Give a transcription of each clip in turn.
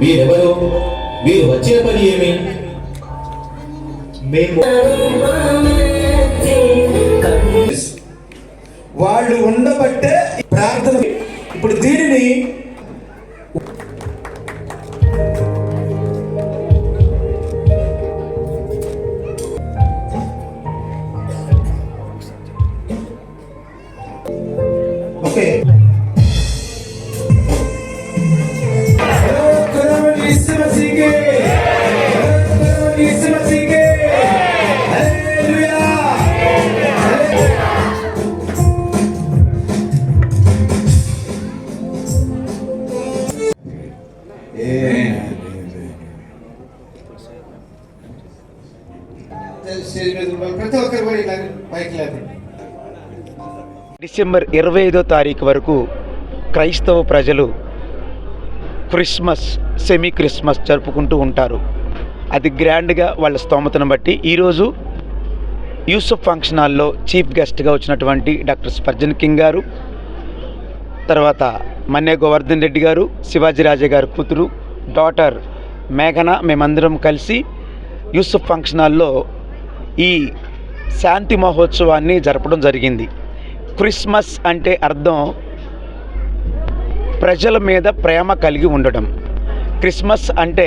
మీరెవరు? మీరు వచ్చిన పని ఏమి? మేము వాళ్ళు ఉండబట్టే ప్రార్థన. ఇప్పుడు దీనిని ఓకే ప్రతి ఒక్కరు కూడా ఇలా పైకి లేపండి. డిసెంబర్ 25వ తారీఖు వరకు క్రైస్తవ ప్రజలు క్రిస్మస్, సెమీ క్రిస్మస్ జరుపుకుంటూ ఉంటారు. అది గ్రాండ్గా వాళ్ళ స్తోమతను బట్టి ఈరోజు యూసఫ్ ఫంక్షన్ హాల్లో చీఫ్ గెస్ట్గా వచ్చినటువంటి డాక్టర్ స్పర్జన్ కింగ్ గారు, తర్వాత మన్నే గోవర్ధన్ రెడ్డి గారు, శివాజీరాజే గారు కూతురు డాటర్ మేఘన, మేమందరం కలిసి యూసఫ్ ఫంక్షన్ హాల్లో ఈ శాంతి మహోత్సవాన్ని జరపడం జరిగింది. క్రిస్మస్ అంటే అర్థం ప్రజల మీద ప్రేమ కలిగి ఉండడం. క్రిస్మస్ అంటే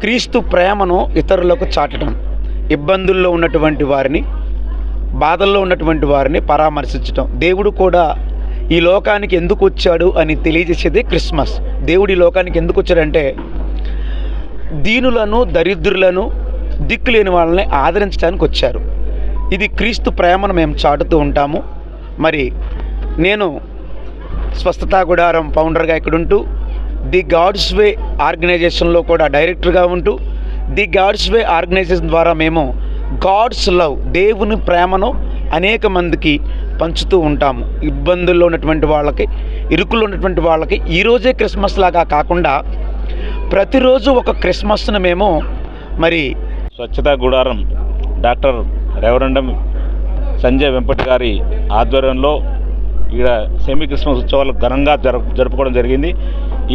క్రీస్తు ప్రేమను ఇతరులకు చాటడం, ఇబ్బందుల్లో ఉన్నటువంటి వారిని, బాధల్లో ఉన్నటువంటి వారిని పరామర్శించడం. దేవుడు కూడా ఈ లోకానికి ఎందుకు వచ్చాడు అని తెలియజేసేదే క్రిస్మస్. దేవుడు ఈ లోకానికి ఎందుకు వచ్చాడంటే దీనులను, దరిద్రులను, దిక్కులేని వాళ్ళని ఆదరించడానికి వచ్చారు. ఇది క్రీస్తు ప్రేమను మేము చాటుతూ ఉంటాము. మరి నేను స్వస్థతా గుడారం ఫౌండర్గా ఇక్కడ ఉంటూ, ది గాడ్స్ వే ఆర్గనైజేషన్లో కూడా డైరెక్టర్గా ఉంటూ, ది గాడ్స్ వే ఆర్గనైజేషన్ ద్వారా మేము గాడ్స్ లవ్, దేవుని ప్రేమను అనేక మందికి పంచుతూ ఉంటాము. ఇబ్బందుల్లో ఉన్నటువంటి వాళ్ళకి, ఇరుకుల్లో ఉన్నటువంటి వాళ్ళకి ఈరోజే క్రిస్మస్ లాగా కాకుండా ప్రతిరోజు ఒక క్రిస్మస్ను మేము మరి స్వచ్ఛతా గుడారం డాక్టర్ రెవరెండం సంజయ్ వెంపటి గారి ఆధ్వర్యంలో ఇక్కడ సెమీ క్రిస్మస్ ఉత్సవాలు ఘనంగా జరుపుకోవడం జరిగింది.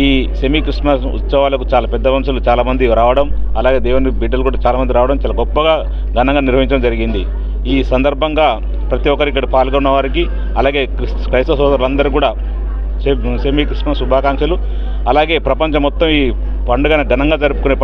ఈ సెమీ క్రిస్మస్ ఉత్సవాలకు చాలా పెద్ద వంశులు చాలామంది రావడం, అలాగే దేవుని బిడ్డలు కూడా చాలామంది రావడం చాలా గొప్పగా ఘనంగా నిర్వహించడం జరిగింది. ఈ సందర్భంగా ప్రతి ఒక్కరు ఇక్కడ పాల్గొన్న వారికి, అలాగే క్రైస్తవ సోదరులందరూ కూడా సెమీ క్రిస్మస్ శుభాకాంక్షలు. అలాగే ప్రపంచం మొత్తం ఈ పండుగను ఘనంగా జరుపుకునే